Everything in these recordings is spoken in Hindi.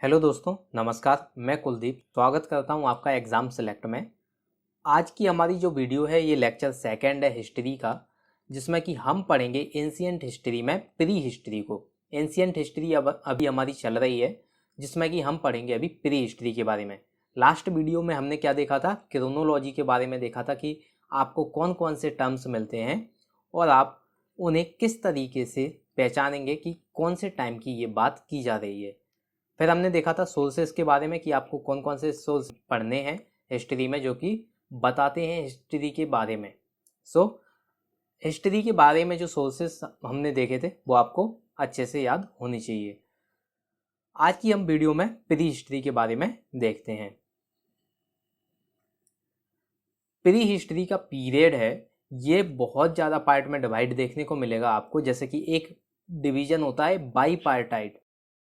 हेलो दोस्तों, नमस्कार। मैं कुलदीप स्वागत करता हूं आपका एग्ज़ाम सेलेक्ट में। आज की हमारी जो वीडियो है ये लेक्चर सेकंड है हिस्ट्री का, जिसमें कि हम पढ़ेंगे एंशियंट हिस्ट्री में प्री हिस्ट्री को। एंशियंट हिस्ट्री अब अभी हमारी चल रही है, जिसमें कि हम पढ़ेंगे अभी प्री हिस्ट्री के बारे में। लास्ट वीडियो में हमने क्या देखा था, क्रोनोलॉजी के बारे में देखा था कि आपको कौन कौन से टर्म्स मिलते हैं और आप उन्हें किस तरीके से पहचानेंगे कि कौन से टाइम की ये बात की जा रही है। फिर हमने देखा था सोर्सेज के बारे में कि आपको कौन कौन से सोर्स पढ़ने हैं हिस्ट्री में जो कि बताते हैं हिस्ट्री के बारे में। हिस्ट्री के बारे में जो सोर्सेज हमने देखे थे वो आपको अच्छे से याद होनी चाहिए। आज की हम वीडियो में प्री हिस्ट्री के बारे में देखते हैं। प्री हिस्ट्री का पीरियड है, ये बहुत ज़्यादा पार्ट में डिवाइड देखने को मिलेगा आपको। जैसे कि एक डिवीजन होता है बाईपार्टाइट।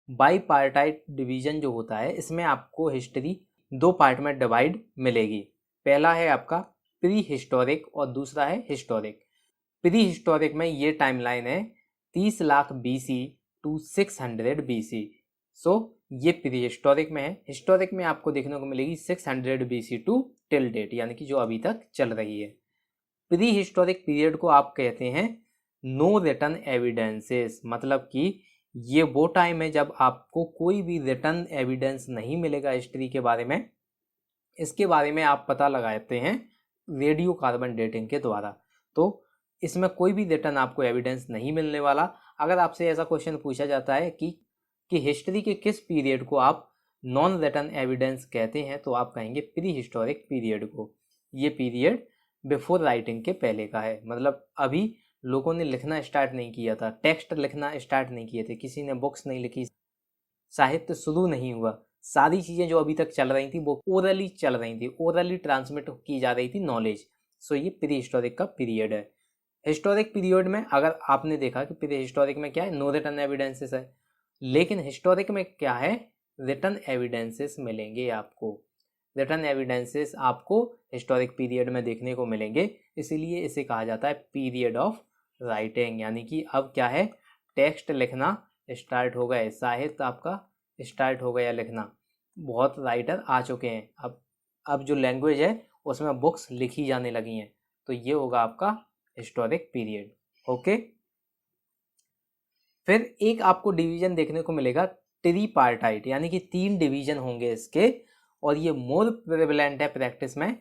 बाईपार्टाइट डिवीजन जो होता है, इसमें आपको हिस्ट्री दो पार्ट में डिवाइड मिलेगी। पहला है आपका प्री हिस्टोरिक और दूसरा है हिस्टोरिक। प्री हिस्टोरिक में ये टाइमलाइन है 30 लाख BC टू 600 BC। ये प्री हिस्टोरिक में है। हिस्टोरिक में आपको देखने को मिलेगी 600 BC टू टिल डेट, यानी कि जो अभी तक चल रही है। प्री हिस्टोरिक पीरियड को आप कहते हैं नो रिटन एविडेंसेस, मतलब कि ये वो टाइम है जब आपको कोई भी रिटन एविडेंस नहीं मिलेगा हिस्ट्री के बारे में। इसके बारे में आप पता लगाते हैं रेडियो कार्बन डेटिंग के द्वारा। तो इसमें कोई भी रिटन आपको एविडेंस नहीं मिलने वाला। अगर आपसे ऐसा क्वेश्चन पूछा जाता है कि हिस्ट्री के किस पीरियड को आप नॉन रिटन एविडेंस कहते हैं, तो आप कहेंगे प्री हिस्टोरिक पीरियड को। ये पीरियड बिफोर राइटिंग के पहले का है, मतलब अभी लोगों ने लिखना स्टार्ट नहीं किया था, टेक्स्ट लिखना स्टार्ट नहीं किए थे, किसी ने बुक्स नहीं लिखी, साहित्य शुरू नहीं हुआ। सारी चीज़ें जो अभी तक चल रही थी वो ओरली चल रही थी, ओरली ट्रांसमिट की जा रही थी नॉलेज। ये प्री हिस्टोरिक का पीरियड है। हिस्टोरिक पीरियड में अगर आपने देखा कि प्री हिस्टोरिक में क्या है, नो रिटन एविडेंसेस है, लेकिन हिस्टोरिक में क्या है, रिटन एविडेंसेस मिलेंगे आपको। रिटन एविडेंसेस आपको हिस्टोरिक पीरियड में देखने को मिलेंगे, इसीलिए इसे कहा जाता है पीरियड ऑफ राइटिंग। यानी कि अब क्या है, टेक्स्ट लिखना स्टार्ट हो गए, साहित्य आपका स्टार्ट हो गया लिखना, बहुत राइटर आ चुके हैं। अब जो लैंग्वेज है उसमें बुक्स लिखी जाने लगी हैं। तो ये होगा आपका हिस्टोरिक पीरियड। ओके, फिर एक आपको डिवीजन देखने को मिलेगा ट्रीपार्टाइट, यानी कि 3 डिवीजन होंगे इसके, और ये मोर प्रेवलेंट है प्रैक्टिस में।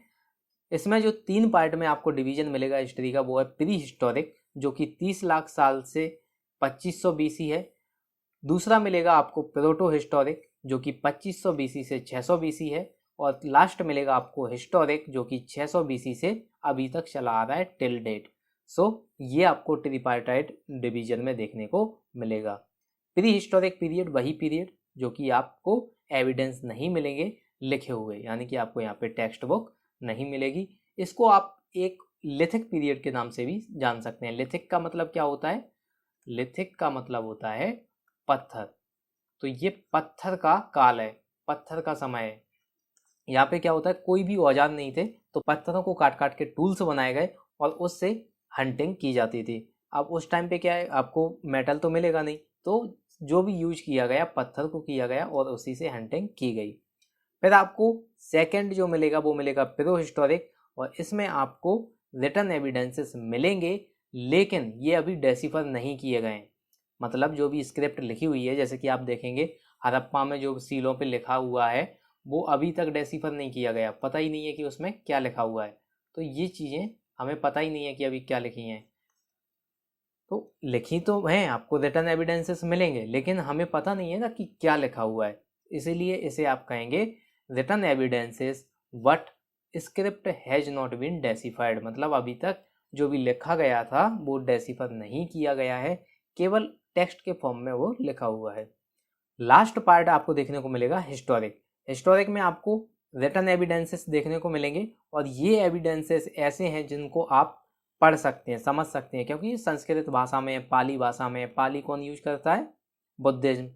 इसमें जो 3 पार्ट में आपको डिवीजन मिलेगा हिस्ट्री का, वो है प्री हिस्टोरिक जो कि 30 लाख साल से 2500 BC है। दूसरा मिलेगा आपको प्रोटो हिस्टोरिक जो कि 2500 BC से 600 BC है। और लास्ट मिलेगा आपको हिस्टोरिक जो कि 600 BC से अभी तक चला आ रहा है टिल डेट। ये आपको ट्रिपार्टाइट डिवीजन में देखने को मिलेगा। प्री हिस्टोरिक पीरियड वही पीरियड जो कि आपको एविडेंस नहीं मिलेंगे लिखे हुए, यानी कि आपको यहाँ पे टेक्स्ट बुक नहीं मिलेगी। इसको आप एक लिथिक पीरियड के नाम से भी जान सकते हैं। लिथिक का मतलब क्या होता है, लिथिक का मतलब होता है पत्थर। तो ये पत्थर का काल है, पत्थर का समय है। यहाँ पे क्या होता है, कोई भी औजार नहीं थे, तो पत्थरों को काट काट के टूल्स बनाए गए और उससे हंटिंग की जाती थी। अब उस टाइम पे क्या है, आपको मेटल तो मिलेगा नहीं, तो जो भी यूज किया गया पत्थर को किया गया और उसी से हंटिंग की गई। फिर आपको सेकंड जो मिलेगा वो मिलेगा प्रो हिस्टोरिक, और इसमें आपको रिटन एविडेंसेस मिलेंगे, लेकिन ये अभी डेसिफर नहीं किए गए। मतलब जो भी स्क्रिप्ट लिखी हुई है, जैसे कि आप देखेंगे हड़प्पा में जो सीलों पे लिखा हुआ है वो अभी तक डेसिफर नहीं किया गया, पता ही नहीं है कि उसमें क्या लिखा हुआ है। तो ये चीज़ें हमें पता ही नहीं है कि अभी क्या लिखी हैं। तो लिखी तो हैं, आपको रिटन एविडेंसेस मिलेंगे, लेकिन हमें पता नहीं है ना कि क्या लिखा हुआ है। इसीलिए इसे आप कहेंगे written evidences but script has not been deciphered, मतलब अभी तक जो भी लिखा गया था वो डेसिफर नहीं किया गया है, केवल टेक्स्ट के फॉर्म में वो लिखा हुआ है। लास्ट पार्ट आपको देखने को मिलेगा हिस्टोरिक। हिस्टोरिक में आपको रिटन एविडेंसेस देखने को मिलेंगे, और ये एविडेंसेस ऐसे हैं जिनको आप पढ़ सकते हैं, समझ सकते हैं, क्योंकि संस्कृत भाषा में, पाली भाषा में, पाली कौन यूज करता है, बुद्धिज्म,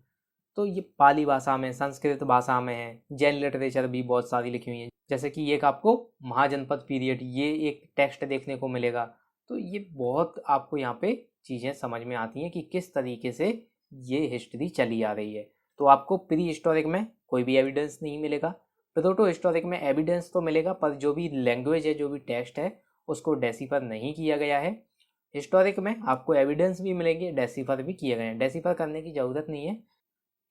तो ये पाली भाषा में, संस्कृत भाषा में है। जैन लिटरेचर भी बहुत सारी लिखी हुई है, जैसे कि एक आपको महाजनपद पीरियड, ये एक टेक्स्ट देखने को मिलेगा। तो ये बहुत आपको यहाँ पे चीज़ें समझ में आती हैं कि किस तरीके से ये हिस्ट्री चली आ रही है। तो आपको प्री हिस्टोरिक में कोई भी एविडेंस नहीं मिलेगा। प्रोटो हिस्टोरिक में एविडेंस तो मिलेगा, पर जो भी लैंग्वेज है, जो भी टेक्स्ट है, उसको डेसिफर नहीं किया गया है। हिस्टोरिक में आपको एविडेंस भी मिलेंगे, डेसिफर भी किए गए हैं। डेसिफर करने की ज़रूरत नहीं है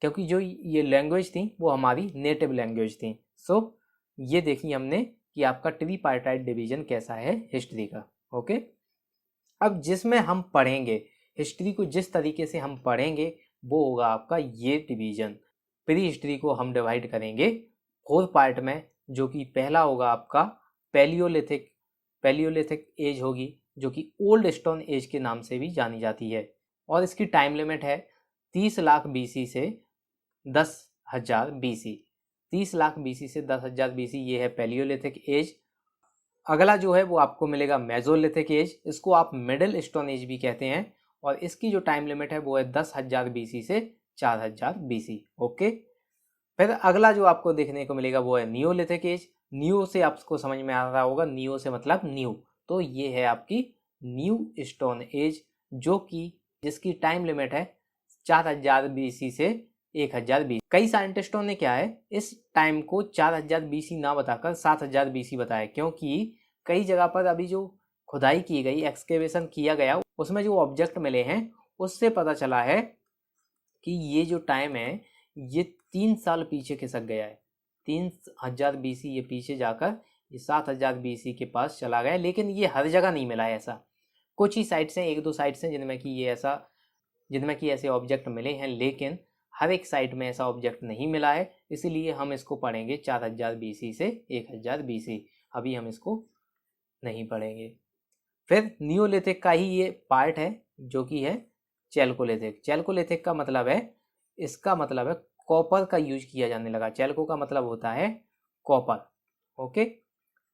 क्योंकि जो ये लैंग्वेज थी वो हमारी नेटिव लैंग्वेज थी। सो ये देखिए हमने कि आपका ट्रिपार्टाइट डिवीजन कैसा है हिस्ट्री का। ओके, अब जिसमें हम पढ़ेंगे हिस्ट्री को, जिस तरीके से हम पढ़ेंगे वो होगा आपका ये डिवीजन। प्री हिस्ट्री को हम डिवाइड करेंगे 4 पार्ट में, जो कि पहला होगा आपका पैलियोलिथिक। पैलियोलिथिक एज होगी जो कि ओल्ड स्टोन एज के नाम से भी जानी जाती है, और इसकी टाइम लिमिट है 30 लाख बीसी से 10,000 बीसी। 30 लाख बीसी से 10,000 बीसी, ये है पैलियोलिथिक एज। अगला जो है वो आपको मिलेगा मेजोलिथिक एज, इसको आप मिडिल स्टोन एज भी कहते हैं, और इसकी जो टाइम लिमिट है वो है 10,000 बीसी से 4,000 बीसी। ओके, फिर अगला जो आपको देखने को मिलेगा वो है नियोलिथिक एज। न्यू से आपको समझ में आ रहा होगा, नियो से मतलब न्यू, तो ये है आपकी न्यू स्टोन एज, जो कि जिसकी टाइम लिमिट है 4,000 बीसी से 1,000 बीसी। कई साइंटिस्टों ने क्या है इस टाइम को 4,000 बीसी ना बताकर 7,000 बीसी बताया, क्योंकि कई जगह पर अभी जो खुदाई की गई, एक्सकेवेशन किया गया, उसमें जो ऑब्जेक्ट मिले हैं उससे पता चला है कि ये जो टाइम है ये 3 साल पीछे खिसक गया है। 3,000 बीसी ये पीछे जाकर ये 7,000 बीसी के पास चला गया। लेकिन ये हर जगह नहीं मिला है ऐसा, कुछ ही साइट्स हैं, 1-2 साइट्स हैं जिनमें कि ऐसे ऑब्जेक्ट मिले हैं, लेकिन हर एक साइट में ऐसा ऑब्जेक्ट नहीं मिला है। इसीलिए हम इसको पढ़ेंगे 4,000 बीसी से 1,000 बीसी। अभी हम इसको नहीं पढ़ेंगे। फिर नियोलिथिक का ही ये पार्ट है जो कि है चैल्कोलिथिक। चैल्कोलिथिक का मतलब है, इसका मतलब है कॉपर का यूज किया जाने लगा। चैल्को का मतलब होता है कॉपर। ओके,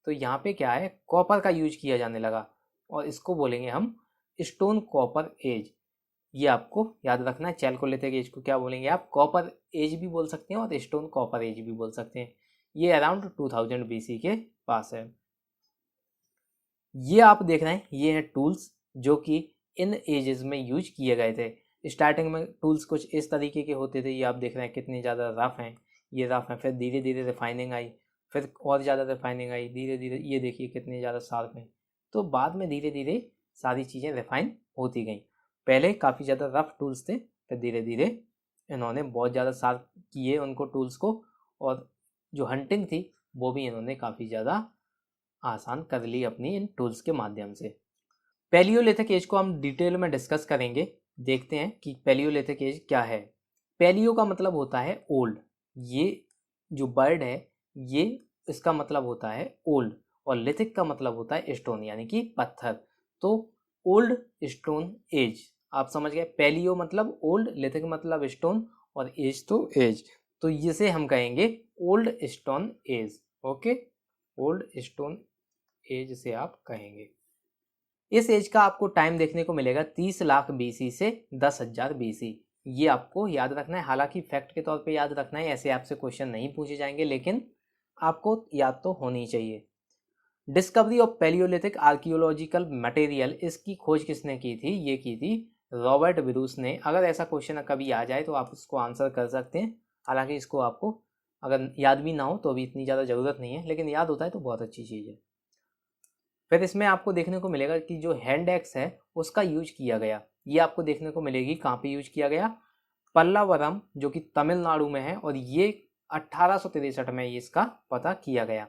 तो यहाँ पे क्या है, कॉपर का यूज किया जाने लगा, और इसको बोलेंगे हम स्टोन कॉपर एज। ये आपको याद रखना है, चैल्कोलिथिक एज को क्या बोलेंगे आप, कॉपर एज भी बोल सकते हैं और स्टोन कॉपर एज भी बोल सकते हैं। ये अराउंड 2000 बीसी के पास है। ये आप देख रहे हैं, ये हैं टूल्स जो कि इन एजेस में यूज किए गए थे। स्टार्टिंग में टूल्स कुछ इस तरीके के होते थे, ये आप देख रहे हैं कितने ज़्यादा रफ हैं, ये रफ हैं। फिर धीरे धीरे रिफाइनिंग आई, फिर और ज़्यादा रिफाइनिंग आई, धीरे धीरे ये देखिए कितने ज़्यादा शार्प हैं। तो बाद में धीरे धीरे सारी चीज़ें रिफाइन होती गई। पहले काफ़ी ज़्यादा रफ टूल्स थे, फिर धीरे धीरे इन्होंने बहुत ज़्यादा शार्प किए उनको टूल्स को, और जो हंटिंग थी वो भी इन्होंने काफ़ी ज़्यादा आसान कर ली अपनी इन टूल्स के माध्यम से। पैलियोलिथिक एज को हम डिटेल में डिस्कस करेंगे। देखते हैं कि पैलियोलिथिक एज क्या है। पैलियो का मतलब होता है ओल्ड, ये जो वर्ड है ये इसका मतलब होता है ओल्ड, और लिथिक का मतलब होता है स्टोन यानी कि पत्थर। तो ओल्ड स्टोन एज आप समझ गए। पैलियो मतलब ओल्ड, लिथिक मतलब स्टोन, और एज तो एज, तो इसे हम कहेंगे old stone age. Okay, old stone age से आप कहेंगे। इस एज का आपको टाइम देखने को मिलेगा 30 लाख बीसी से 10,000 बीसी। ये आपको याद रखना है, हालांकि फैक्ट के तौर पे याद रखना है, ऐसे आपसे क्वेश्चन नहीं पूछे जाएंगे, लेकिन आपको याद तो होनी चाहिए। Discovery of Palaeolithic archaeological material, इसकी खोज किसने की थी, ये की थी रॉबर्ट ब्रूस ने। अगर ऐसा क्वेश्चन कभी आ जाए तो आप उसको आंसर कर सकते हैं, हालांकि इसको आपको अगर याद भी ना हो तो अभी इतनी ज़्यादा ज़रूरत नहीं है, लेकिन याद होता है तो बहुत अच्छी चीज़ है। फिर इसमें आपको देखने को मिलेगा कि जो हैंड एक्स है उसका यूज किया गया, ये आपको देखने को मिलेगी कहाँ पे यूज किया गया, पल्लावरम जो कि तमिलनाडु में है, और ये 1863 में इसका पता किया गया।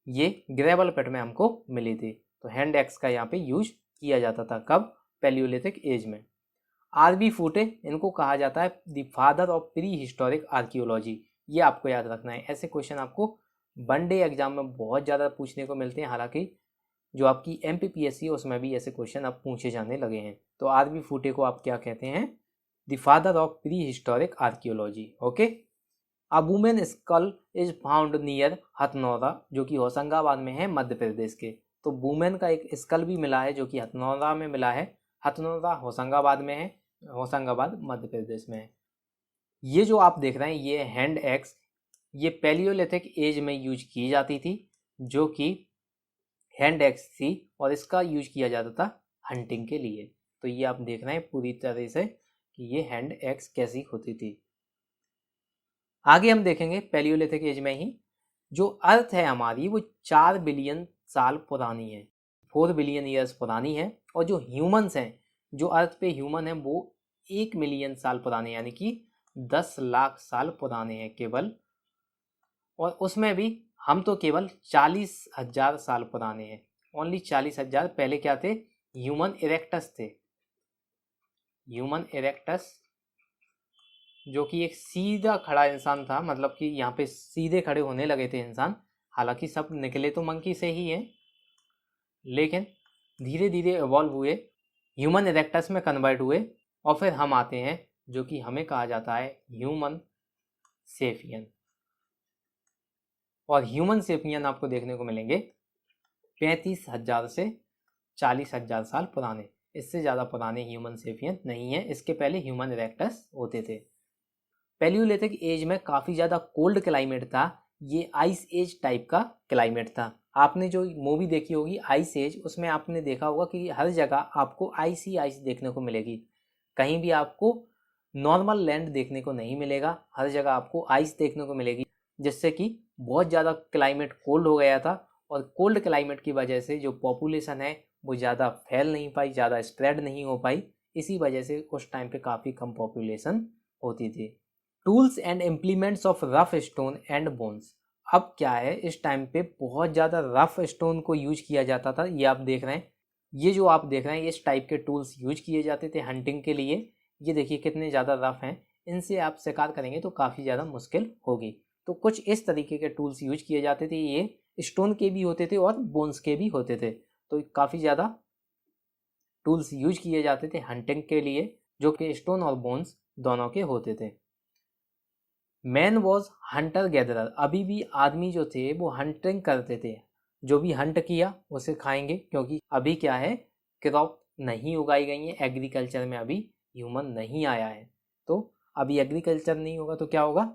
ये ग्रेवल पिट में हमको मिली थी। तो हैंड एक्स का यहाँ पे यूज किया जाता था, कब, पैलियोलिथिक एज में। आरबी फूटे, इनको कहा जाता है the father of prehistoric archaeology. ये आपको याद रखना है, ऐसे क्वेश्चन आपको वन डे एग्जाम में बहुत ज़्यादा पूछने को मिलते हैं। हालांकि जो आपकी MPPSC है उसमें भी ऐसे क्वेश्चन अब पूछे जाने लगे हैं। तो आरबी फूटे को आप क्या कहते हैं, the father of prehistoric archaeology. Okay, a women skull is found near Hathnora, जो कि होशंगाबाद में है, मध्य प्रदेश के। तो वुमेन का एक स्कल भी मिला है जो कि हथनौरा में मिला है। हथनौरा होशंगाबाद में है, होशंगाबाद मध्य प्रदेश में है। ये जो आप देख रहे हैं ये हैंड एक्स, ये पैलियोलिथिक एज में यूज की जाती थी, जो कि हैंड एक्स थी, और इसका यूज किया जाता था हंटिंग के लिए। तो ये आप देख रहे हैं पूरी तरह से कि ये हैंड एक्स कैसी होती थी। आगे हम देखेंगे पैलियोलिथिक एज में ही जो अर्थ है हमारी वो 4 बिलियन साल पुरानी है, 4 बिलियन ईयर्स पुरानी है। और जो ह्यूमंस हैं, जो अर्थ पे ह्यूमन है वो 1 मिलियन साल पुराने यानी कि 10 लाख साल पुराने हैं केवल। और उसमें भी हम तो केवल 40,000 साल पुराने हैं, ओनली 40,000। पहले क्या थे? ह्यूमन इरेक्टस थे। ह्यूमन इरेक्टस जो कि एक सीधा खड़ा इंसान था, मतलब कि यहाँ पे सीधे खड़े होने लगे थे इंसान। हालांकि सब निकले तो मंकी से ही हैं, लेकिन धीरे धीरे इवॉल्व हुए, ह्यूमन इरेक्टस में कन्वर्ट हुए। और फिर हम आते हैं जो कि हमें कहा जाता है ह्यूमन सेपियन। और ह्यूमन सेपियन आपको देखने को मिलेंगे 35,000 से 40,000 साल पुराने। इससे ज़्यादा पुराने ह्यूमन सेपियन नहीं है। इसके पहले ह्यूमन इरेक्टस होते थे। पैलियोलिथिक एज में काफ़ी ज़्यादा कोल्ड क्लाइमेट था। ये आइस एज टाइप का क्लाइमेट था। आपने जो मूवी देखी होगी आइस एज, उसमें आपने देखा होगा कि हर जगह आपको आइस ही आइस देखने को मिलेगी। कहीं भी आपको नॉर्मल लैंड देखने को नहीं मिलेगा, हर जगह आपको आइस देखने को मिलेगी, जिससे कि बहुत ज़्यादा क्लाइमेट कोल्ड हो गया था। और कोल्ड क्लाइमेट की वजह से जो पॉपुलेशन है वो ज़्यादा फैल नहीं पाई, ज़्यादा स्प्रेड नहीं हो पाई। इसी वजह से उस टाइम पे काफ़ी कम पॉपुलेशन होती थी। Tools and implements of rough stone and bones. अब क्या है, इस टाइम पे बहुत ज़्यादा रफ स्टोन को यूज किया जाता था। ये आप देख रहे हैं, ये जो आप देख रहे हैं इस टाइप के टूल्स यूज किए जाते थे हंटिंग के लिए। ये देखिए कितने ज़्यादा रफ हैं, इनसे आप शिकार करेंगे तो काफ़ी ज़्यादा मुश्किल होगी। तो कुछ इस तरीके के टूल्स यूज किए जाते थे। ये स्टोन के भी होते थे और बोन्स के भी होते थे। तो काफ़ी ज़्यादा टूल्स यूज किए जाते थे हंटिंग के लिए, जो कि स्टोन और बोन्स दोनों के होते थे। Man was Hunter gatherer. अभी भी आदमी जो थे वो हंटिंग करते थे। जो भी हंट किया उसे खाएंगे, क्योंकि अभी क्या है, क्रॉप नहीं उगाई गई है, एग्रीकल्चर में अभी ह्यूमन नहीं आया है। तो अभी एग्रीकल्चर नहीं होगा तो क्या होगा,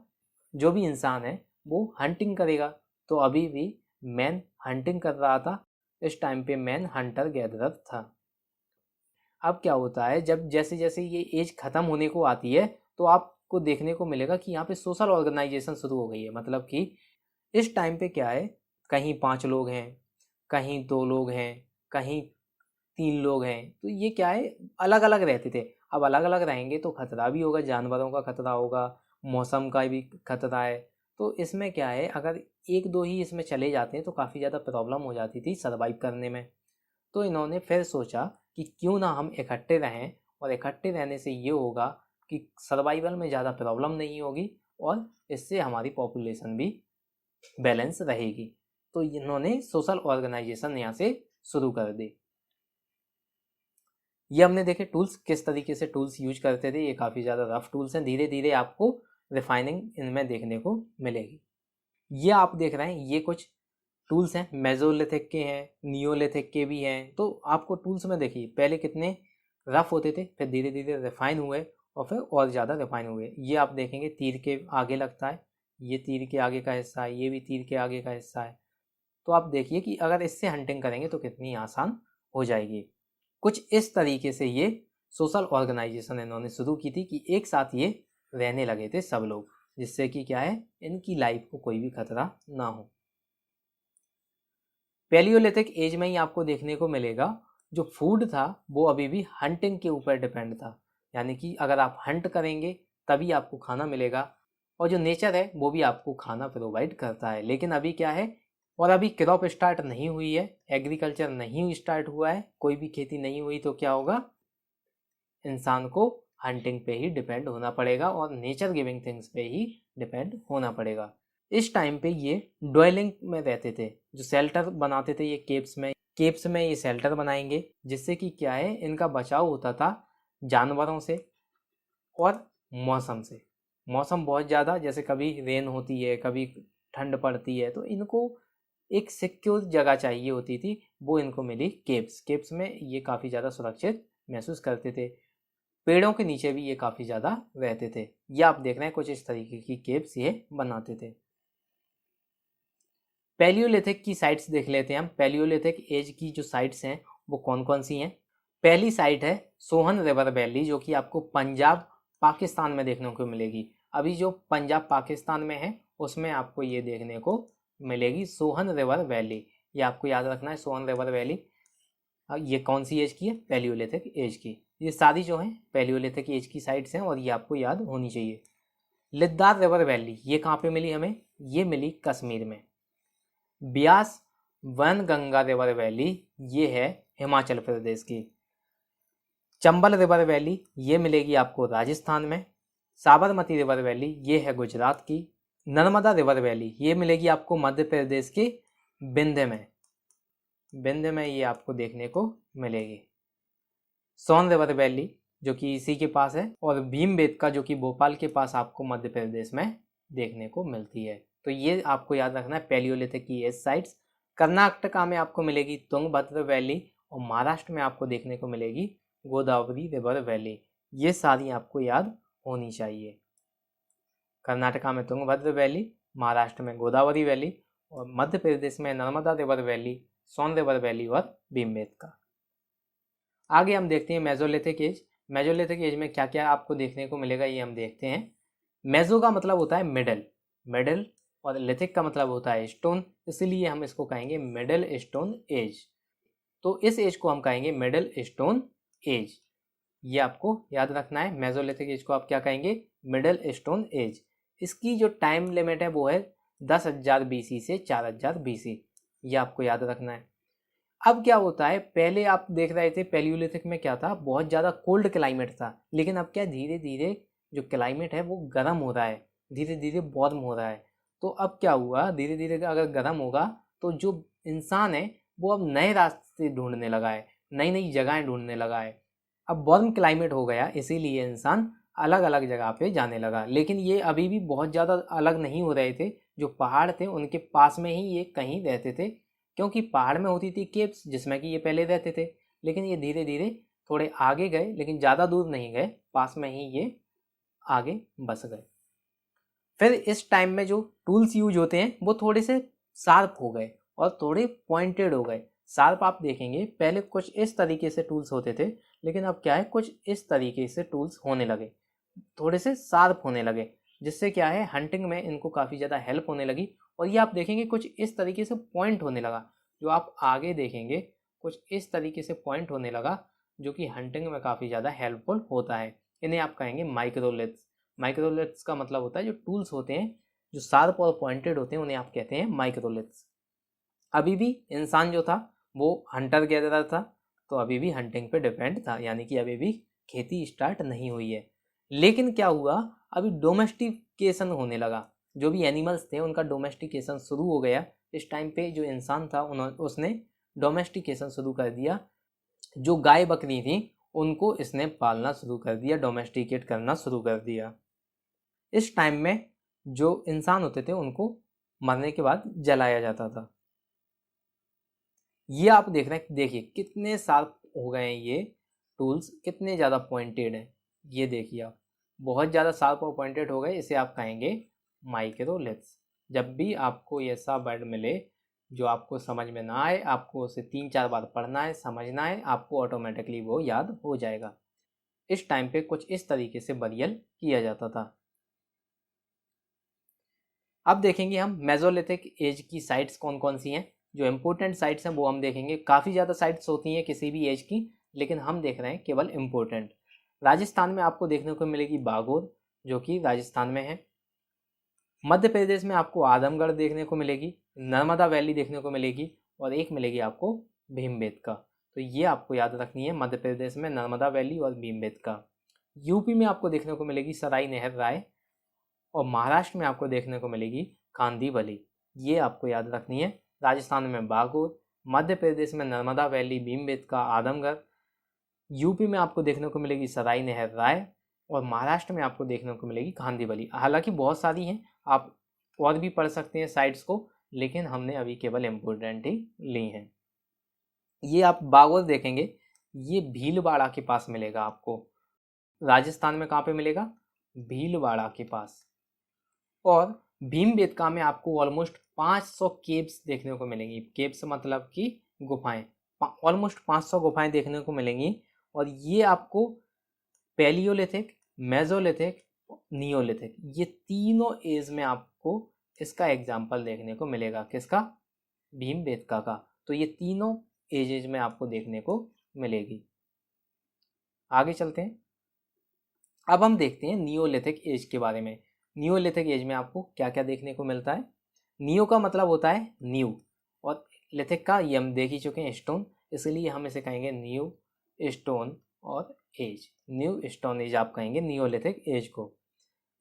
जो भी इंसान है वो हंटिंग करेगा। तो अभी भी मैन हंटिंग कर रहा था। इस टाइम पे मैन हंटर गैदरर था। अब क्या होता है, जब जैसे जैसे ये एज खत्म होने को आती है तो आपको देखने को मिलेगा कि यहाँ पे सोशल ऑर्गेनाइजेशन शुरू हो गई है। मतलब कि इस टाइम पे क्या है, कहीं 5 लोग हैं, कहीं 2 लोग हैं, कहीं 3 लोग हैं। तो ये क्या है, अलग अलग रहते थे। अब अलग अलग रहेंगे तो खतरा भी होगा, जानवरों का खतरा होगा, मौसम का भी खतरा है। तो इसमें क्या है, अगर 1-2 ही इसमें चले जाते हैं तो काफ़ी ज़्यादा प्रॉब्लम हो जाती थी सर्वाइव करने में। तो इन्होंने फिर सोचा कि क्यों ना हम इकट्ठे रहें, और इकट्ठे रहने से ये होगा कि सर्वाइवल में ज़्यादा प्रॉब्लम नहीं होगी और इससे हमारी पॉपुलेशन भी बैलेंस रहेगी। तो इन्होंने सोशल ऑर्गेनाइजेशन यहाँ से शुरू कर दी। ये हमने देखे टूल्स, किस तरीके से टूल्स यूज करते थे। ये काफ़ी ज़्यादा रफ टूल्स हैं, धीरे धीरे आपको रिफाइनिंग इनमें देखने को मिलेगी। ये आप देख रहे हैं, ये कुछ टूल्स हैं, मेसोलिथिक के हैं, नियोलिथिक के भी हैं। तो आपको टूल्स में देखिए पहले कितने रफ होते थे, फिर धीरे धीरे रिफाइन हुए और फिर और ज़्यादा रिफाइन हुए। ये आप देखेंगे तीर के आगे लगता है, ये तीर के आगे का हिस्सा है, ये भी तीर के आगे का हिस्सा है। तो आप देखिए कि अगर इससे हंटिंग करेंगे तो कितनी आसान हो जाएगी। कुछ इस तरीके से ये सोशल ऑर्गेनाइजेशन इन्होंने शुरू की थी कि एक साथ ये रहने लगे थे सब लोग, जिससे कि क्या है, इनकी लाइफ को कोई भी खतरा ना हो। पैलियोलिथिक एज में ही आपको देखने को मिलेगा जो फूड था वो अभी भी हंटिंग के ऊपर डिपेंड था। यानी कि अगर आप हंट करेंगे तभी आपको खाना मिलेगा, और जो नेचर है वो भी आपको खाना प्रोवाइड करता है। लेकिन अभी क्या है, और अभी क्रॉप स्टार्ट नहीं हुई है, एग्रीकल्चर नहीं स्टार्ट हुआ है, कोई भी खेती नहीं हुई, तो क्या होगा, इंसान को हंटिंग पे ही डिपेंड होना पड़ेगा और नेचर गिविंग थिंग्स पे ही डिपेंड होना पड़ेगा। इस टाइम पे ये ड्वेलिंग में रहते थे, जो शेल्टर बनाते थे ये केप्स में ये शेल्टर बनाएंगे, जिससे कि क्या है, इनका बचाव होता था जानवरों से और मौसम से। मौसम बहुत ज़्यादा, जैसे कभी रेन होती है, कभी ठंड पड़ती है, तो इनको एक सिक्योर जगह चाहिए होती थी, वो इनको मिली केप्स में। ये काफ़ी ज़्यादा सुरक्षित महसूस करते थे। पेड़ों के नीचे भी ये काफ़ी ज़्यादा रहते थे। ये आप देख रहे हैं, कुछ इस तरीके की केप्स ये बनाते थे। पैलियोलिथिक की साइट्स देख लेते हैं हम। पैलियोलिथिक एज की जो साइट्स हैं वो कौन कौन सी हैं। पहली साइट है सोहन रिवर वैली, जो कि आपको पंजाब पाकिस्तान में देखने को मिलेगी। अभी जो पंजाब पाकिस्तान में है उसमें आपको ये देखने को मिलेगी सोहन रिवर वैली। ये आपको याद रखना है, सोहन रिवर वैली ये कौन सी एज की है, पैलियोलिथिक एज की। ये सारी जो है पैलियोलिथिक एज की साइट्स हैं और ये आपको याद होनी चाहिए। लिद्दार रिवर वैली ये कहाँ पे मिली हमें, ये मिली कश्मीर में। Beas one Ganga river valley ये है हिमाचल प्रदेश की। चंबल रिवर वैली ये मिलेगी आपको राजस्थान में। साबरमती रिवर वैली ये है गुजरात की। नर्मदा रिवर वैली ये मिलेगी आपको मध्य प्रदेश के विंध्य में, विंध्य में ये आपको देखने को मिलेगी। सोन रिवर वैली जो कि इसी के पास है, और भीमबेटका जो कि भोपाल के पास आपको मध्य प्रदेश में देखने को मिलती है। तो ये आपको याद रखना है पैलियोलिथिक की एज साइट्स। कर्नाटका में आपको मिलेगी तुंगभद्र वैली और महाराष्ट्र में आपको देखने को मिलेगी गोदावरी रिवर वैली। ये सारी आपको याद होनी चाहिए। कर्नाटका में तुंगभद्र वैली, महाराष्ट्र में गोदावरी वैली और मध्य प्रदेश में नर्मदा रिवर वैली, सोन रिवर वैली और भीमबेटका। आगे हम देखते हैं मेसोलिथिक एज। मेसोलिथिक एज में क्या क्या आपको देखने को मिलेगा ये हम देखते हैं। मेसो का मतलब होता है मिडल, मिडल, और लिथिक का मतलब होता है स्टोन, इसलिए हम इसको कहेंगे मिडल स्टोन एज। तो इस एज को हम कहेंगे मिडल स्टोन एज, ये आपको याद रखना है। मेसोलिथिक एज को आप क्या कहेंगे, मिडल स्टोन एज। इसकी जो टाइम लिमिट है वो है 10,000 BC से 4,000 BC, ये आपको याद रखना है। अब क्या होता है, पहले आप देख रहे थे पैलियोलिथिक में क्या था, बहुत ज़्यादा कोल्ड क्लाइमेट था, लेकिन अब क्या धीरे धीरे जो क्लाइमेट है वो गर्म हो रहा है, धीरे धीरे वार्म हो रहा है। तो अब क्या हुआ, धीरे धीरे अगर गर्म होगा तो जो इंसान है वो अब नए रास्ते ढूंढने लगा है, नई नई जगहें ढूंढने लगा है। अब वार्म क्लाइमेट हो गया, इसीलिए इंसान अलग अलग जगह पे जाने लगा। लेकिन ये अभी भी बहुत ज़्यादा अलग नहीं हो रहे थे, जो पहाड़ थे उनके पास में ही ये कहीं रहते थे, क्योंकि पहाड़ में होती थी केव्स जिसमें कि ये पहले रहते थे। लेकिन ये धीरे धीरे थोड़े आगे गए, लेकिन ज़्यादा दूर नहीं गए, पास में ही ये आगे बस गए। फिर इस टाइम में जो टूल्स यूज होते हैं वो थोड़े से शार्प हो गए और थोड़े पॉइंटेड हो गए। शार्प आप देखेंगे पहले कुछ इस तरीके से टूल्स होते थे, लेकिन अब क्या है, कुछ इस तरीके से टूल्स होने लगे, थोड़े से शार्प होने लगे, जिससे क्या है हंटिंग में इनको काफ़ी ज़्यादा हेल्प होने लगी। और ये आप देखेंगे कुछ इस तरीके से पॉइंट होने लगा, जो आप आगे देखेंगे कुछ इस तरीके से पॉइंट होने लगा, जो कि हंटिंग में काफ़ी ज़्यादा हेल्पफुल होता है। इन्हें आप कहेंगे माइक्रोलिथ्स। माइक्रोलिथ्स का मतलब होता है जो टूल्स होते हैं जो शार्प और पॉइंटेड होते हैं, उन्हें आप कहते हैं माइक्रोलिथ्स। अभी भी इंसान जो था वो हंटर गैदरर था, तो अभी भी हंटिंग पे डिपेंड था, यानी कि अभी भी खेती स्टार्ट नहीं हुई है। लेकिन क्या हुआ, अभी डोमेस्टिकेशन होने लगा, जो भी एनिमल्स थे उनका डोमेस्टिकेशन शुरू हो गया। इस टाइम पे जो इंसान था उसने डोमेस्टिकेशन शुरू कर दिया। जो गाय बकरी थी उनको इसने पालना शुरू कर दिया, डोमेस्टिकेट करना शुरू कर दिया। इस टाइम में जो इंसान होते थे उनको मरने के बाद जलाया जाता था। ये आप देख रहे हैं, देखिए कितने शार्प हो गए हैं ये टूल्स, कितने ज़्यादा पॉइंटेड हैं। ये देखिए आप, बहुत ज़्यादा शार्प और पॉइंटेड हो गए, इसे आप कहेंगे माइक्रोलिथ्स। जब भी आपको ऐसा वर्ड मिले जो आपको समझ में ना आए, आपको उसे 3-4 बार पढ़ना है, समझना है, आपको ऑटोमेटिकली वो याद हो जाएगा। इस टाइम पे कुछ इस तरीके से बरियल किया जाता था। अब देखेंगे हम मेसोलिथिक एज की साइट्स कौन कौन सी हैं। जो इम्पोर्टेंट साइट्स हैं वो हम देखेंगे। काफ़ी ज़्यादा साइट्स होती हैं किसी भी एज की, लेकिन हम देख रहे हैं केवल इम्पोर्टेंट। राजस्थान में आपको देखने को मिलेगी बागोर, जो कि राजस्थान में है। मध्य प्रदेश में आपको आदमगढ़ देखने को मिलेगी, नर्मदा वैली देखने को मिलेगी, और एक मिलेगी आपको भीमबेटका। तो ये आपको याद रखनी है, मध्य प्रदेश में नर्मदा वैली और भीमबेटका। यूपी में आपको देखने को मिलेगी सराय नहर राय, और महाराष्ट्र में आपको देखने को मिलेगी कांदीवली। ये आपको याद रखनी है। राजस्थान में बागोर, मध्य प्रदेश में नर्मदा वैली, भीमबेटका, आदमगढ़, यूपी में आपको देखने को मिलेगी सराय नहर राय, और महाराष्ट्र में आपको देखने को मिलेगी कांदीवली। हालांकि बहुत सारी हैं, आप और भी पढ़ सकते हैं साइट्स को, लेकिन हमने अभी केवल इम्पोर्टेंट ही ली हैं। ये आप बागोर देखेंगे, ये भीलवाड़ा के पास मिलेगा आपको। राजस्थान में कहाँ पे मिलेगा, भीलवाड़ा के पास। और भीमबेटका में आपको ऑलमोस्ट 500 केव्स देखने को मिलेंगी। केव्स मतलब कि गुफाएं, ऑलमोस्ट 500 गुफाएं देखने को मिलेंगी। और ये आपको पैलियोलिथिक, मेसोलिथिक नियोलिथिक, ये तीनों एज में आपको इसका एग्जाम्पल देखने को मिलेगा। किसका? भीमबेटका का। तो ये तीनों एजेज में आपको देखने को मिलेगी। आगे चलते हैं। अब हम देखते हैं नियोलिथिक एज के बारे में। नियोलिथिक एज में आपको क्या क्या देखने को मिलता है। नियो का मतलब होता है न्यू, और लिथिक का ये हम देख ही चुके हैं, स्टोन, इसलिए हम इसे कहेंगे न्यू स्टोन और एज। न्यू स्टोन एज आप कहेंगे नियोलिथिक एज को।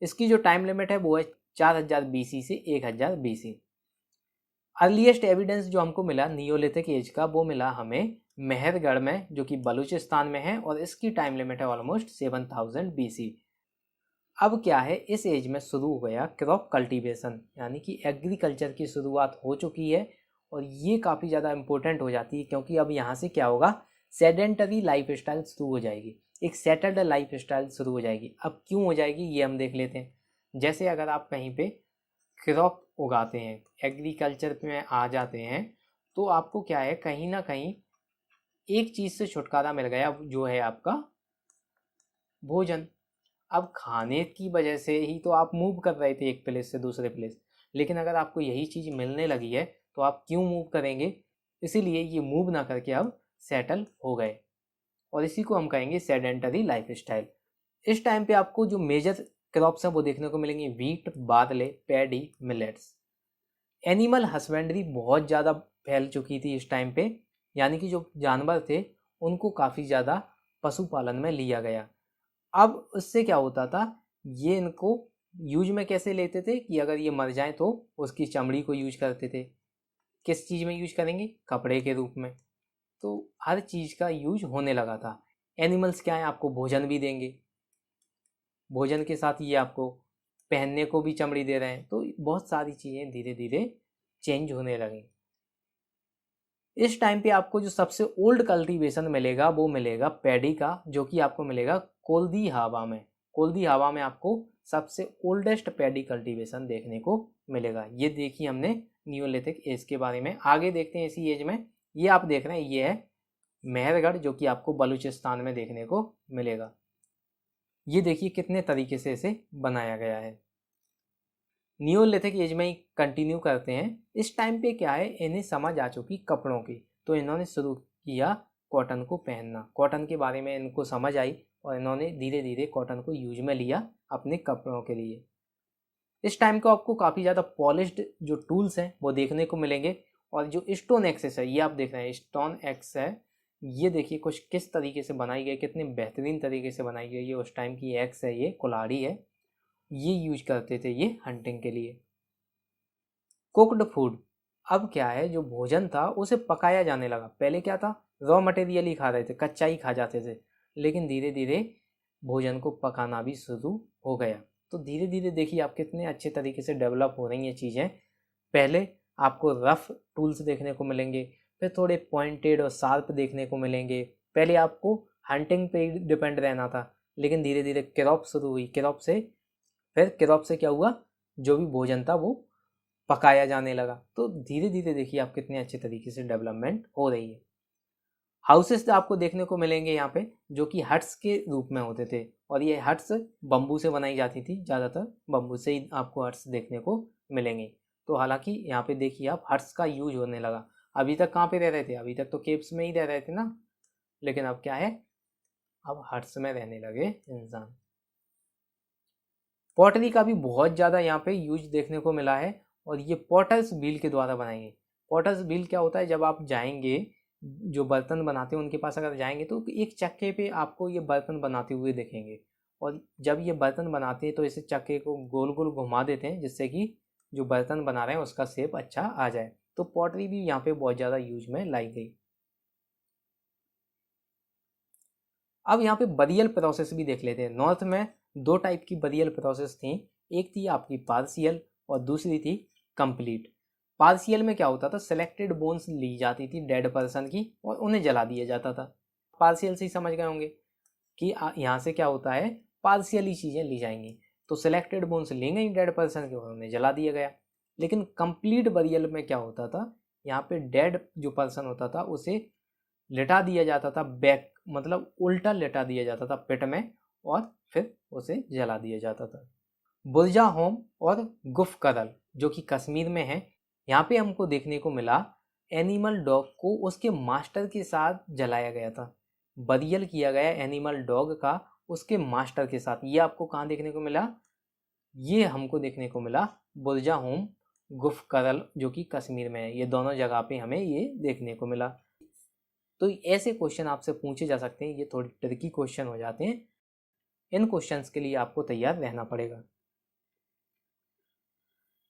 इसकी जो टाइम लिमिट है वो है 4000 BC से 1000 BC। अर्लीस्ट एविडेंस जो हमको मिला नियोलिथिक एज का वो मिला हमें मेहरगढ़ में, जो कि बलूचिस्तान में है, और इसकी टाइम लिमिट है ऑलमोस्ट 7000 BC। अब क्या है, इस एज में शुरू हो गया क्रॉप कल्टीवेशन, यानी कि एग्रीकल्चर की शुरुआत हो चुकी है, और ये काफ़ी ज़्यादा इंपॉर्टेंट हो जाती है, क्योंकि अब यहाँ से क्या होगा, सेडेंटरी लाइफ स्टाइल शुरू हो जाएगी, एक सेटल्ड लाइफ स्टाइल शुरू हो जाएगी। अब क्यों हो जाएगी ये हम देख लेते हैं। जैसे अगर आप कहीं पे क्रॉप उगाते हैं, एग्रीकल्चर में आ जाते हैं, तो आपको क्या है, कहीं ना कहीं एक चीज़ से छुटकारा मिल गया, जो है आपका भोजन। अब खाने की वजह से ही तो आप मूव कर रहे थे एक प्लेस से दूसरे प्लेस, लेकिन अगर आपको यही चीज़ मिलने लगी है तो आप क्यों मूव करेंगे। इसीलिए ये मूव ना करके अब सेटल हो गए, और इसी को हम कहेंगे सेडेंटरी लाइफ स्टाइल। इस टाइम पे आपको जो मेजर क्रॉप्स हैं वो देखने को मिलेंगे wheat, barley, paddy, millets. Animal husbandry बहुत ज़्यादा फैल चुकी थी इस टाइम पे, यानी कि जो जानवर थे उनको काफ़ी ज़्यादा पशुपालन में लिया गया। अब उससे क्या होता था, ये इनको यूज में कैसे लेते थे कि अगर ये मर जाए तो उसकी चमड़ी को यूज करते थे। किस चीज़ में यूज करेंगे? कपड़े के रूप में। तो हर चीज़ का यूज होने लगा था। एनिमल्स क्या है, आपको भोजन भी देंगे, भोजन के साथ ये आपको पहनने को भी चमड़ी दे रहे हैं, तो बहुत सारी चीज़ें धीरे धीरे चेंज होने लगी। इस टाइम पे आपको जो सबसे ओल्ड कल्टीवेशन मिलेगा वो मिलेगा पैडी का, जो कि आपको मिलेगा कोल्दी हावा में। कोल्दी हावा में आपको सबसे ओल्डेस्ट पैडी कल्टीवेशन देखने को मिलेगा। ये देखिए हमने नियोलिथिक एज के बारे में। आगे देखते हैं इसी एज में, ये आप देख रहे हैं, ये है मेहरगढ़, जो कि आपको बलूचिस्तान में देखने को मिलेगा। ये देखिए कितने तरीके से इसे बनाया गया है। नियोलिथिक एज में ही कंटिन्यू करते हैं। इस टाइम पे क्या है, इन्हें समझ आ चुकी कपड़ों की, तो इन्होंने शुरू किया कॉटन को पहनना। कॉटन के बारे में इनको समझ आई और इन्होंने धीरे धीरे कॉटन को यूज में लिया अपने कपड़ों के लिए। इस टाइम को आपको काफ़ी ज़्यादा पॉलिश्ड जो टूल्स हैं वो देखने को मिलेंगे, और जो स्टोन एक्सेस है, ये आप देख रहे हैं स्टोन एक्स है, ये देखिए कुछ किस तरीके से बनाई गई, कितने बेहतरीन तरीके से बनाई गई। ये उस टाइम की एक्स है, ये कुल्हाड़ी है, ये यूज करते थे ये हंटिंग के लिए। कुक्ड फूड, अब क्या है, जो भोजन था उसे पकाया जाने लगा। पहले क्या था, रॉ मटेरियल ही खा रहे थे, कच्चा ही खा जाते थे, लेकिन धीरे धीरे भोजन को पकाना भी शुरू हो गया। तो धीरे धीरे देखिए आप कितने अच्छे तरीके से डेवलप हो रही हैं चीज़ें। पहले आपको रफ टूल्स देखने को मिलेंगे, फिर थोड़े पॉइंटेड और शार्प देखने को मिलेंगे। पहले आपको हंटिंग पे ही डिपेंड रहना था, लेकिन धीरे धीरे क्रॉप शुरू हुई, क्रॉप से क्या हुआ, जो भी भोजन था वो पकाया जाने लगा। तो धीरे धीरे देखिए आप कितने अच्छे तरीके से डेवलपमेंट हो रही है। हाउसेस आपको देखने को मिलेंगे यहाँ पे, जो कि हट्स के रूप में होते थे, और ये हट्स बम्बू से बनाई जाती थी, ज़्यादातर बम्बू से ही आपको हट्स देखने को मिलेंगे। तो हालांकि यहाँ पे देखिए आप हट्स का यूज होने लगा। अभी तक कहाँ पे रह रहे थे, अभी तक तो केव्स में ही रह रहे थे ना, लेकिन अब क्या है, अब हट्स में रहने लगे इंसान। पॉटरी का भी बहुत ज़्यादा यहाँ पे यूज देखने को मिला है, और ये पॉटर्स व्हील के द्वारा बनाएंगे। पॉटर्स व्हील क्या होता है, जब आप जाएंगे, जो बर्तन बनाते हैं उनके पास अगर जाएंगे तो एक चक्के पे आपको ये बर्तन बनाते हुए देखेंगे, और जब ये बर्तन बनाते हैं तो इसे चक्के को गोल गोल घुमा देते हैं, जिससे कि जो बर्तन बना रहे हैं उसका शेप अच्छा आ जाए। तो पॉटरी भी यहाँ पे बहुत ज़्यादा यूज में लाई गई। अब यहाँ पे बरियल प्रोसेस भी देख लेते हैं। नॉर्थ में दो टाइप की बरियल प्रोसेस थी, एक थी आपकी पार्शियल और दूसरी थी कंप्लीट। पार्शियल में क्या होता था, सिलेक्टेड बोन्स ली जाती थी डेड पर्सन की और उन्हें जला दिया जाता था। पार्शियल से ही समझ गए होंगे कि यहाँ से क्या होता है, पार्शियली चीज़ें ली जाएंगी। तो सिलेक्टेड बोन्स ली गई डेड पर्सन के और उन्हें जला दिया गया। लेकिन कंप्लीट बरियल में क्या होता था, यहाँ पे डेड जो पर्सन होता था उसे लिटा दिया जाता था, बैक मतलब उल्टा लिटा दिया जाता था पिट में, और फिर उसे जला दिया जाता था। बुरजाहोम और गुफकरल जो कि कश्मीर में है, यहाँ पे हमको देखने को मिला एनिमल डॉग को उसके मास्टर के साथ जलाया गया था। बरियल किया गया एनिमल डॉग का उसके मास्टर के साथ। ये आपको कहाँ देखने को मिला? ये हमको देखने को मिला बुरजाहोम गुफकरल जो कि कश्मीर में है। ये दोनों जगह पे हमें ये देखने को मिला। तो ऐसे क्वेश्चन आपसे पूछे जा सकते हैं, ये थोड़ी ट्रिकी क्वेश्चन हो जाते हैं। इन क्वेश्चंस के लिए आपको तैयार रहना पड़ेगा।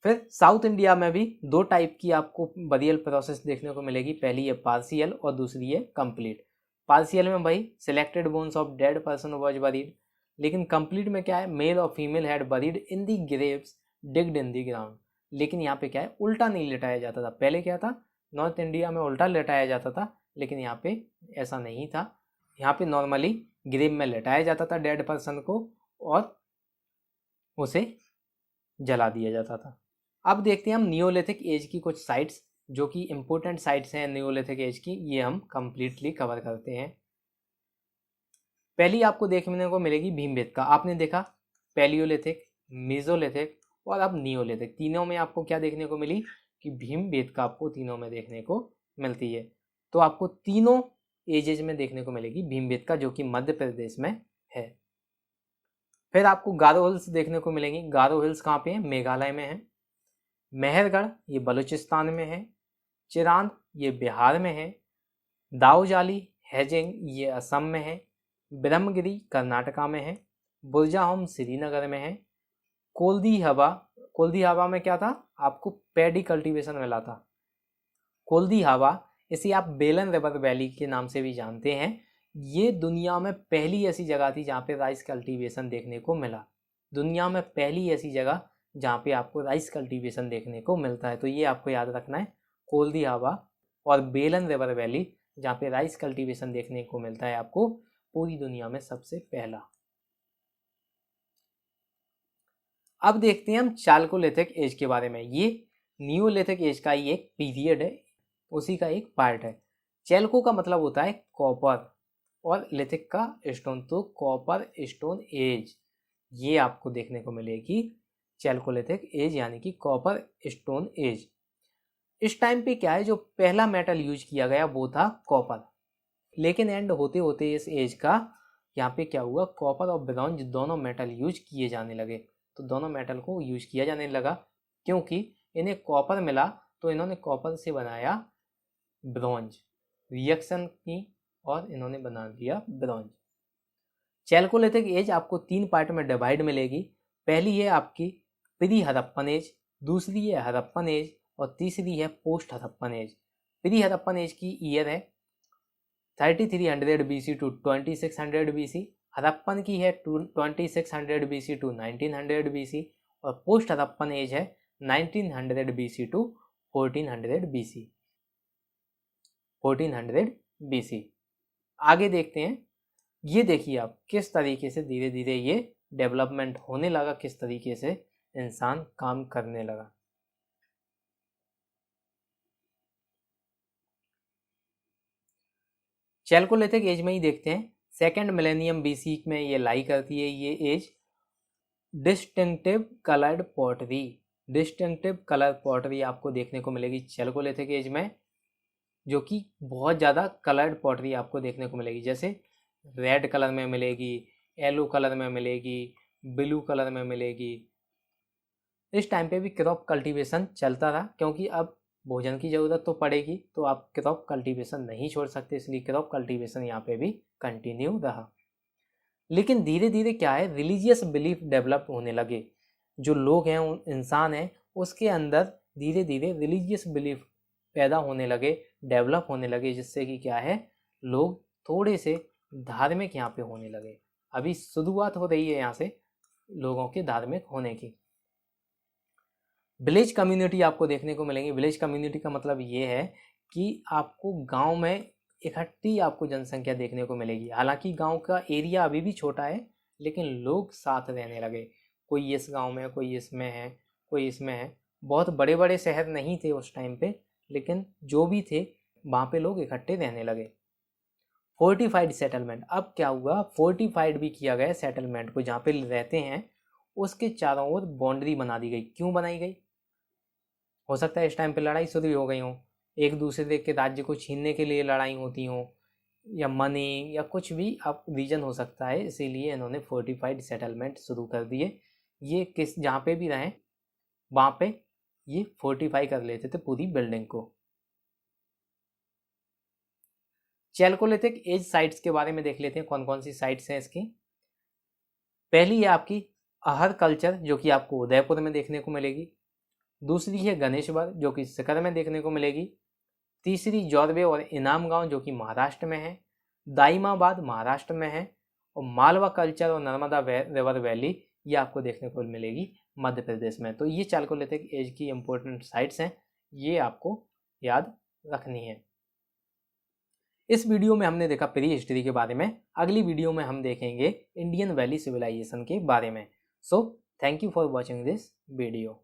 फिर साउथ इंडिया में भी दो टाइप की आपको बरियल प्रोसेस देखने को मिलेगी। पहली है पार्शियल और दूसरी है कंप्लीट। पार्शियल में भाई selected bones of dead person was buried, लेकिन कंप्लीट में क्या है, मेल और female had buried in the Graves digged in the ground. लेकिन यहाँ पे क्या है, उल्टा नहीं लिटाया जाता था। पहले क्या था, नॉर्थ इंडिया में उल्टा लिटाया जाता था, लेकिन यहाँ पे ऐसा नहीं था। यहाँ पे नॉर्मली ग्रेव में लिटाया जाता था डेड पर्सन को और उसे जला दिया जाता था। अब देखते हैं हम नियोलिथिक एज की कुछ साइट्स जो कि इंपॉर्टेंट साइट्स हैं नियोलिथिक एज की, ये हम कंप्लीटली कवर करते हैं। पहली आपको देखने को मिलेगी भीमबेटका। आपने देखा पैलियोलिथिक, मेसोलिथिक और अब नियोलिथिक, तीनों में आपको क्या देखने को मिली कि भीमबेटका आपको तीनों में देखने को मिलती है। तो आपको तीनों एजेज में देखने को मिलेगी भीमबेटका जो कि मध्य प्रदेश में है। फिर आपको गारो हिल्स देखने को मिलेंगी। गारो हिल्स कहाँ पे है? मेघालय में है। मेहरगढ़ ये बलूचिस्तान में है। चिरांद ये बिहार में है। दाऊजाली हैजिंग ये असम में है। ब्रह्मगिरी कर्नाटका में है। बुरजाहोम श्रीनगर में है। कोल्दी हवा में क्या था, आपको पैडी कल्टीवेशन मिला था। कोल्दी हवा, इसे आप बेलन रिवर वैली के नाम से भी जानते हैं। ये दुनिया में पहली ऐसी जगह थी जहाँ पे राइस कल्टीवेशन देखने को मिला। दुनिया में पहली ऐसी जगह जहाँ पे आपको राइस कल्टीवेशन देखने को मिलता है। तो ये आपको याद रखना है, कोल्दी हवा और बेलन रिवर वैली जहाँ पे राइस कल्टीवेशन देखने को मिलता है आपको पूरी दुनिया में सबसे पहला। अब देखते हैं हम चाल्कोलिथिक एज के बारे में। ये नियोलिथिक एज का ही एक पीरियड है, उसी का एक पार्ट है। चैल्को का मतलब होता है कॉपर और लिथिक का स्टोन, तो कॉपर स्टोन एज ये आपको देखने को मिलेगी चैल्कोलिथिक एज यानी कि कॉपर स्टोन एज। इस टाइम पे क्या है, जो पहला मेटल यूज किया गया वो था कॉपर, लेकिन एंड होते होते इस एज का यहाँ पे क्या हुआ, कॉपर और ब्रॉन्ज दोनों मेटल यूज किए जाने लगे। तो दोनों मेटल को यूज किया जाने लगा क्योंकि इन्हें कॉपर मिला, तो इन्होंने कॉपर से बनाया ब्रॉन्ज, रिएक्शन की और इन्होंने बना दिया ब्रॉन्ज। चैल्कोलिथिक एज आपको तीन पार्ट में डिवाइड मिलेगी। पहली है आपकी प्री हड़प्पन एज, दूसरी है हड़प्पन एज और तीसरी है post Harappan age. Pre Harappan age की ईयर है 3300 BC टू 2600 BC। हड़प्पन की है 2600 BC टू 1900 BC और पोस्ट हड़प्पन एज है 1900 BC टू 1400 BC। 1400 BC। आगे देखते हैं, ये देखिए आप किस तरीके से धीरे धीरे ये डेवलपमेंट होने लगा, किस तरीके से इंसान काम करने लगा। चैल्कोलिथिक एज में ही देखते हैं, सेकेंड मिलेनियम BC में ये लाई करती है ये एज। Distinctive coloured pottery, distinctive colour pottery आपको देखने को मिलेगी चैल्कोलिथिक एज में, जो कि बहुत ज़्यादा कलर्ड पॉटरी आपको देखने को मिलेगी। जैसे रेड कलर में मिलेगी, येलो कलर में मिलेगी, ब्लू कलर में मिलेगी। इस टाइम पे भी क्रॉप कल्टीवेशन चलता था क्योंकि अब भोजन की ज़रूरत तो पड़ेगी, तो आप क्रॉप कल्टीवेशन नहीं छोड़ सकते, इसलिए क्रॉप कल्टीवेशन यहाँ पे भी कंटिन्यू रहा। लेकिन धीरे धीरे क्या है, रिलीजियस बिलीफ डेवलप होने लगे। जो लोग हैं, इंसान हैं, उसके अंदर धीरे धीरे रिलीजियस बिलीफ पैदा होने लगे, डेवलप होने लगे, जिससे कि क्या है, लोग थोड़े से धार्मिक यहाँ पे होने लगे। अभी शुरुआत हो रही है यहाँ से लोगों के धार्मिक होने की। विलेज कम्युनिटी आपको देखने को मिलेंगी। विलेज कम्युनिटी का मतलब ये है कि आपको गांव में इकट्ठी आपको जनसंख्या देखने को मिलेगी। हालांकि गांव का एरिया अभी भी छोटा है, लेकिन लोग साथ रहने लगे। कोई इस गांव में, कोई इसमें है, कोई इसमें है। बहुत बड़े बड़े शहर नहीं थे उस टाइम पे, लेकिन जो भी थे वहाँ पे लोग इकट्ठे रहने लगे। फोर्टिफाइड सेटलमेंट, अब क्या हुआ, फोर्टिफाइड भी किया गया सेटलमेंट को, जहाँ पे रहते हैं उसके चारों ओर बाउंड्री बना दी गई। क्यों बनाई गई? हो सकता है इस टाइम पे लड़ाई शुरू हो गई हो, एक दूसरे के राज्य को छीनने के लिए लड़ाई होती हो, या मनी या कुछ भी अब रीजन हो सकता है, इसीलिए इन्होंने फोर्टिफाइड सेटलमेंट शुरू कर दिए। ये किस जहाँ पे भी रहें वहाँ पे ये फोर्टिफाई कर लेते थे पूरी बिल्डिंग को। चैल्कोलिथिक एज साइट्स के बारे में देख लेते हैं, कौन कौन सी साइट्स हैं इसकी। पहली है आपकी अहर कल्चर, जो कि आपको उदयपुर में देखने को मिलेगी। दूसरी है गणेशवर, जो कि शिखर में देखने को मिलेगी। तीसरी जोरवे और इनाम गांव, जो कि महाराष्ट्र में है। दाइमाबाद महाराष्ट्र में है। और मालवा कल्चर और नर्मदा रिवर वैली ये आपको देखने को मिलेगी मध्य प्रदेश में। तो ये चैल्कोलिथिक एज की इंपॉर्टेंट साइट्स हैं, ये आपको याद रखनी है। इस वीडियो में हमने देखा प्री हिस्ट्री के बारे में, अगली वीडियो में हम देखेंगे इंडियन वैली सिविलाइजेशन के बारे में। So thank you for watching this video.